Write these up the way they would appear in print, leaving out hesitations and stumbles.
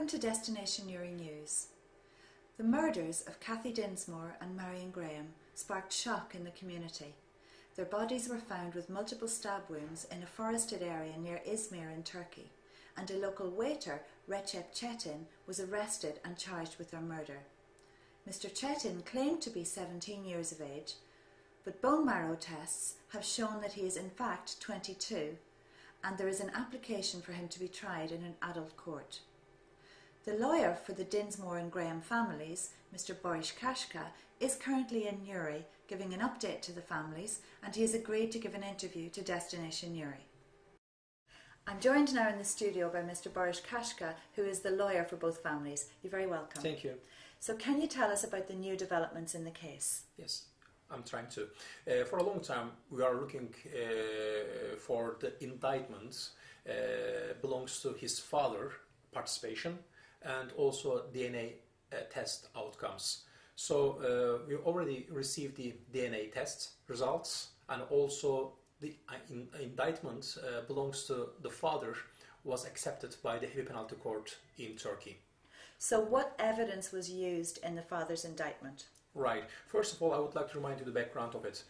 Welcome to Destination Newry News. The murders of Cathy Dinsmore and Marion Graham sparked shock in the community. Their bodies were found with multiple stab wounds in a forested area near Izmir in Turkey, and a local waiter, Recep Çetin, was arrested and charged with their murder. Mr. Çetin claimed to be 17 years of age, but bone marrow tests have shown that he is in fact 22, and there is an application for him to be tried in an adult court. The lawyer for the Dinsmore and Graham families, Mr. Baris Kaska, is currently in Newry giving an update to the families, and he has agreed to give an interview to Destination Newry. I'm joined now in the studio by Mr. Baris Kaska, who is the lawyer for both families. You're very welcome. Thank you. So can you tell us about the new developments in the case? Yes, I'm trying to. For a long time we are looking for the indictment belongs to his father participation and also DNA test outcomes. So we already received the DNA test results, and also the indictment belongs to the father was accepted by the heavy penalty court in Turkey. So what evidence was used in the father's indictment? Right. First of all, I would like to remind you the background of it.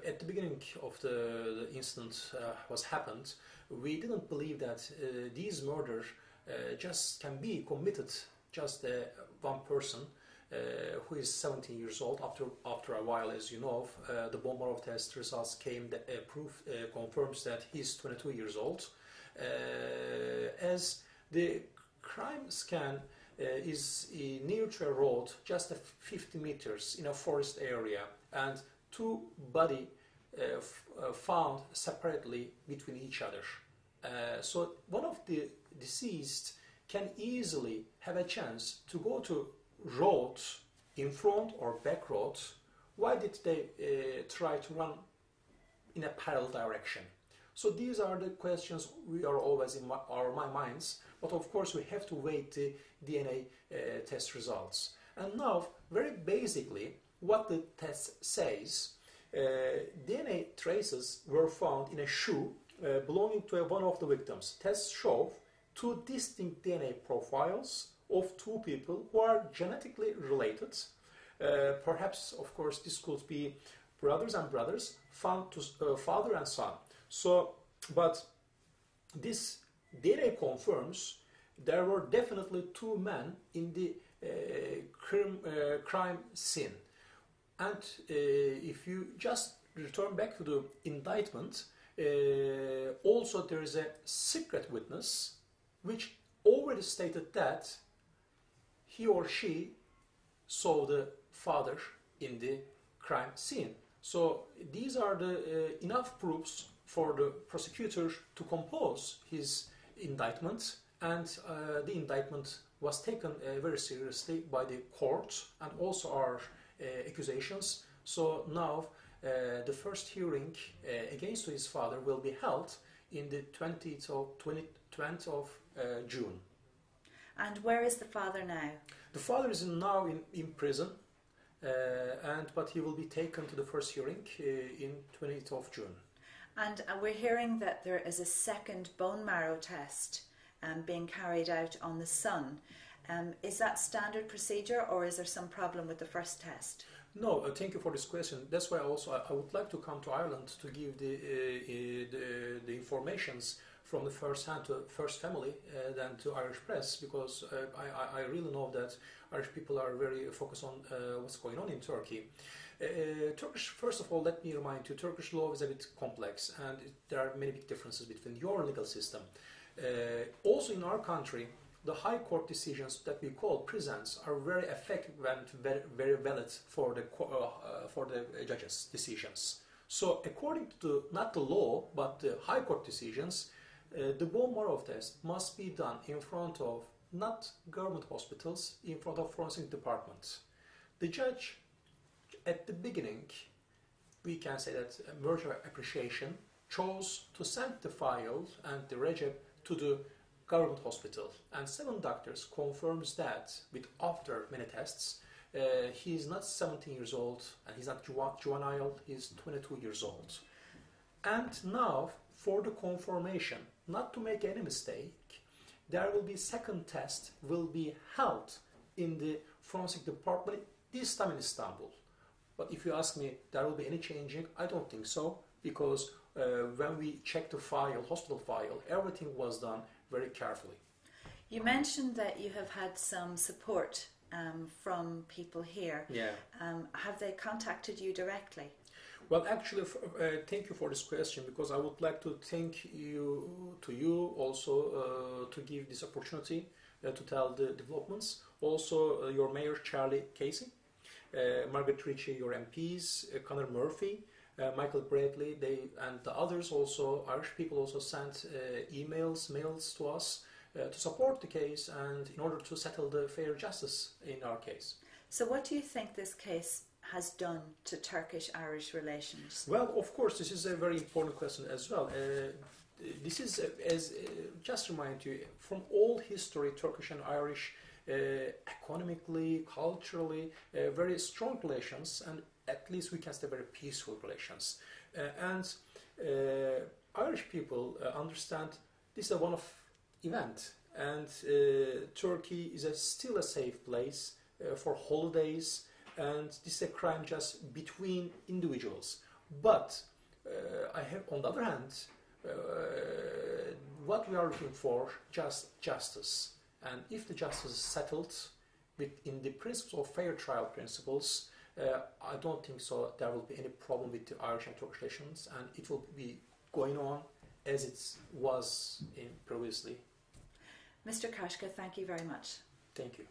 At the beginning of the incident was happened, we didn't believe that these murders just can be committed just one person who is 17 years old. After a while, as you know, the bone marrow test results came that proof confirms that he's 22 years old. As the crime scan is near to a road, just 50 meters in a forest area, and two bodies found separately between each other. So one of the deceased can easily have a chance to go to road in front or back road. Why did they try to run in a parallel direction? So these are the questions we are always in my minds, but of course we have to wait the DNA test results. And now, very basically, what the test says, DNA traces were found in a shoe belonging to one of the victims. Tests show two distinct DNA profiles of two people who are genetically related. Perhaps, of course, this could be brothers and brothers, found to father and son. So, but this DNA confirms there were definitely two men in the crime scene. And if you just return back to the indictment, also there is a secret witness which already stated that he or she saw the father in the crime scene. So these are the enough proofs for the prosecutor to compose his indictment, and the indictment was taken very seriously by the court and also our accusations. So now the first hearing against his father will be held in the 20th of June. And where is the father now? The father is now in prison, but he will be taken to the first hearing in 20th of June. And we're hearing that there is a second bone marrow test being carried out on the son. Is that standard procedure, or is there some problem with the first test? No, thank you for this question. That's why also I would like to come to Ireland to give the informations from the first hand to first family than to Irish press, because I really know that Irish people are very focused on what's going on in Turkey. Turkish, first of all, let me remind you, Turkish law is a bit complex, and there are many big differences between your legal system. Also in our country, the high court decisions that we call presents are very effective and very valid for the judges' decisions. So according to not the law but the high court decisions, the bone marrow test must be done in front of not government hospitals, in front of forensic departments. The judge, at the beginning, we can say that murder appreciation, chose to send the file and the Recep to the government hospital, and 7 doctors confirms that with after many tests he is not 17 years old and he's not juvenile, he's 22 years old. And now for the confirmation, not to make any mistake, there will be second test will be held in the forensic department, this time in Istanbul. But if you ask me, there will be any changing? I don't think so, because when we checked the file, hospital file, everything was done very carefully. You mentioned that you have had some support from people here. Yeah. Have they contacted you directly? Well, actually, thank you for this question, because I would like to thank you also to give this opportunity to tell the developments. Also, your mayor Charlie Casey, Margaret Ritchie, your MPs, Conor Murphy, Michael Bradley, and the others also, Irish people also sent mails to us to support the case and in order to settle the fair justice in our case. So what do you think this case has done to Turkish-Irish relations? Well, of course, this is a very important question as well. This is, just to remind you, from all history, Turkish and Irish, economically, culturally, very strong relations, and at least we can say very peaceful relations. Irish people understand this is a one-off event, and Turkey is still a safe place for holidays, and this is a crime just between individuals. But on the other hand, what we are looking for, just justice. And if the justice is settled within the principles of fair trial principles, I don't think so there will be any problem with the Irish and Turkish relations, and it will be going on as it was previously. Mr. Kaska, thank you very much. Thank you.